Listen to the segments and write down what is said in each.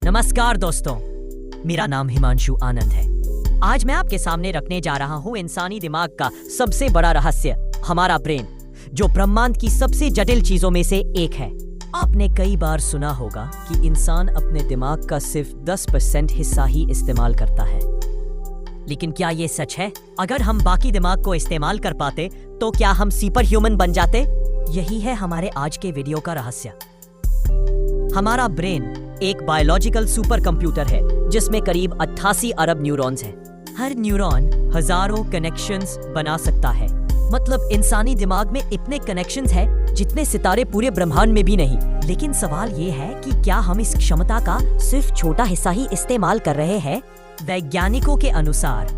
नमस्कार दोस्तों, मेरा नाम हिमांशु आनंद है। आज मैं आपके सामने रखने जा रहा हूँ इंसानी दिमाग का सबसे बड़ा रहस्य, हमारा ब्रेन, जो ब्रह्मांड की सबसे जटिल चीजों में से एक है। आपने कई बार सुना होगा कि इंसान अपने दिमाग का सिर्फ 10% हिस्सा ही इस्तेमाल करता है, लेकिन क्या ये सच है? अगर हम बाकी दिमाग को इस्तेमाल कर पाते तो क्या हम सुपर ह्यूमन बन जाते? यही है हमारे आज के वीडियो का रहस्य। हमारा ब्रेन एक बायोलॉजिकल सुपर कंप्यूटर है जिसमें करीब 88 अरब न्यूरॉन्स हैं। हर न्यूरॉन हजारों कनेक्शंस बना सकता है। मतलब इंसानी दिमाग में इतने कनेक्शंस हैं जितने सितारे पूरे ब्रह्मांड में भी नहीं। लेकिन सवाल ये है कि क्या हम इस क्षमता का सिर्फ छोटा हिस्सा ही इस्तेमाल कर रहे हैं? वैज्ञानिकों के अनुसार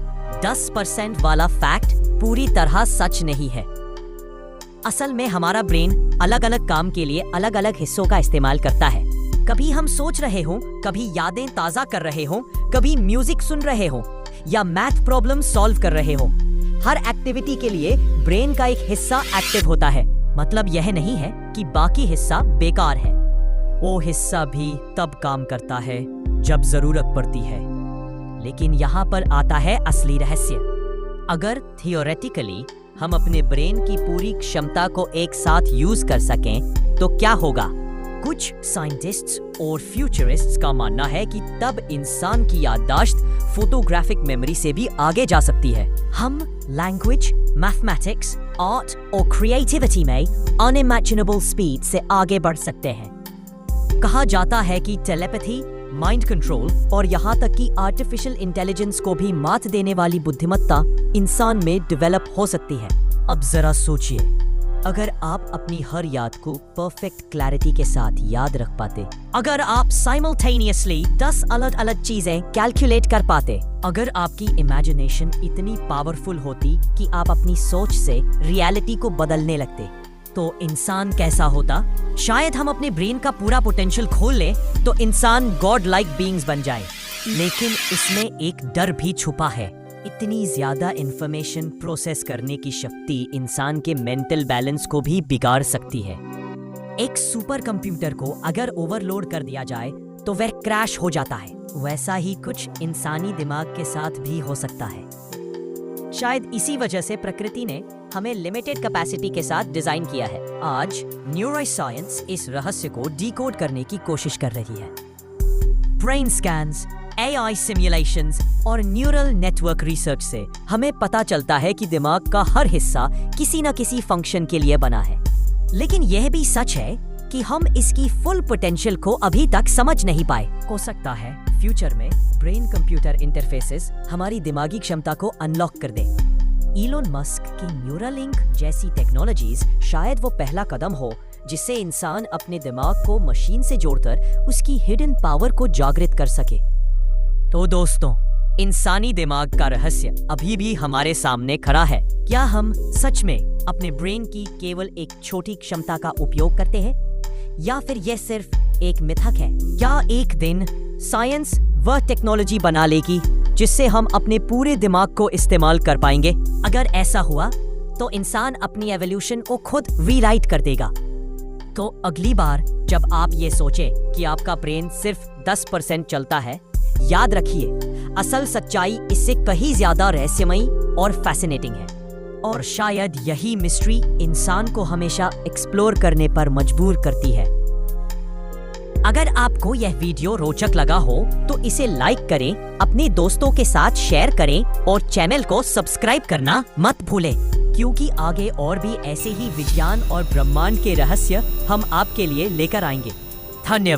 10% वाला फैक्ट पूरी तरह सच नहीं है। असल में हमारा ब्रेन अलग अलग काम के लिए अलग अलग हिस्सों का इस्तेमाल करता है। कभी हम सोच रहे हों, कभी यादें ताज़ा कर रहे हों, कभी म्यूजिक सुन रहे हों या मैथ प्रॉब्लम सॉल्व कर रहे हों। हर एक्टिविटी के लिए ब्रेन का एक हिस्सा एक्टिव होता है। मतलब यह नहीं है कि बाकी हिस्सा बेकार है। वो हिस्सा भी तब काम करता है जब जरूरत पड़ती है। लेकिन यहाँ पर आता है असली रहस्य। अगर थियोरेटिकली हम अपने ब्रेन की पूरी क्षमता को एक साथ यूज कर सकें तो क्या होगा? कुछ साइंटिस्ट्स और फ्यूचरिस्ट्स का मानना है कि तब इंसान की याददाश्त फोटोग्राफिक मेमोरी से भी आगे जा सकती है। हम लैंग्वेज, मैथमेटिक्स, आर्ट और क्रिएटिविटी में अनइमेजिनेबल स्पीड से आगे बढ़ सकते हैं। कहा जाता है कि टेलीपैथी, माइंड कंट्रोल और यहाँ तक कि आर्टिफिशियल इंटेलिजेंस को भी मात देने वाली बुद्धिमत्ता इंसान में डेवलप हो सकती है। अब जरा सोचिए, अगर आप अपनी हर याद को परफेक्ट क्लैरिटी के साथ याद रख पाते, अगर आप साइमल्टेनियसली 10 अलग अलग चीजें कैलकुलेट कर पाते, अगर आपकी इमेजिनेशन इतनी पावरफुल होती कि आप अपनी सोच से रियलिटी को बदलने लगते, तो इंसान कैसा होता? शायद हम अपने ब्रेन का पूरा पोटेंशियल खोल लें तो इंसान गॉड लाइक बीइंग्स बन जाए। लेकिन इसमें एक डर भी छुपा है। इतनी ज्यादा इंफॉर्मेशन प्रोसेस करने की शक्ति इंसान के मेंटल बैलेंस को भी बिगाड़ सकती है। एक सुपर कंप्यूटर को अगर ओवरलोड कर दिया जाए तो वह क्रैश हो जाता है। वैसा ही कुछ इंसानी दिमाग के साथ भी हो सकता है। शायद इसी वजह से प्रकृति ने हमें लिमिटेड कैपेसिटी के साथ डिजाइन किया है। आज न्यूरोसाइंस इस रहस्य को डिकोड करने की कोशिश कर रही है। ब्रेन स्कैन्स, AI सिमुलेशंस और न्यूरल नेटवर्क रिसर्च से हमें पता चलता है कि दिमाग का हर हिस्सा किसी न किसी फंक्शन के लिए बना है। लेकिन यह भी सच है कि हम इसकी फुल पोटेंशियल को अभी तक समझ नहीं पाए। हो सकता है फ्यूचर में ब्रेन कंप्यूटर इंटरफेसेस हमारी दिमागी क्षमता को अनलॉक कर दे। इलोन मस्क की न्यूरालिंक जैसी टेक्नोलॉजीज शायद वो पहला कदम हो जिससे इंसान अपने दिमाग को मशीन से जोड़कर उसकी हिडन पावर को जागृत कर सके। तो दोस्तों, इंसानी दिमाग का रहस्य अभी भी हमारे सामने खड़ा है। क्या हम सच में अपने ब्रेन की केवल एक छोटी क्षमता का उपयोग करते हैं, या फिर यह सिर्फ एक मिथक है? क्या एक दिन साइंस वह टेक्नोलॉजी बना लेगी जिससे हम अपने पूरे दिमाग को इस्तेमाल कर पाएंगे? अगर ऐसा हुआ तो इंसान अपनी एवोल्यूशन को खुद रीराइट कर देगा। तो अगली बार जब आप ये सोचे कि आपका ब्रेन सिर्फ 10% चलता है, याद रखिए, असल सच्चाई इससे कहीं ज्यादा रहस्यमयी और फैसिनेटिंग है। और शायद यही मिस्ट्री इंसान को हमेशा एक्सप्लोर करने पर मजबूर करती है। अगर आपको यह वीडियो रोचक लगा हो तो इसे लाइक करें, अपने दोस्तों के साथ शेयर करें और चैनल को सब्सक्राइब करना मत भूलें, क्योंकि आगे और भी ऐसे ही विज्ञान और ब्रह्मांड के रहस्य हम आपके लिए लेकर आएंगे। धन्यवाद।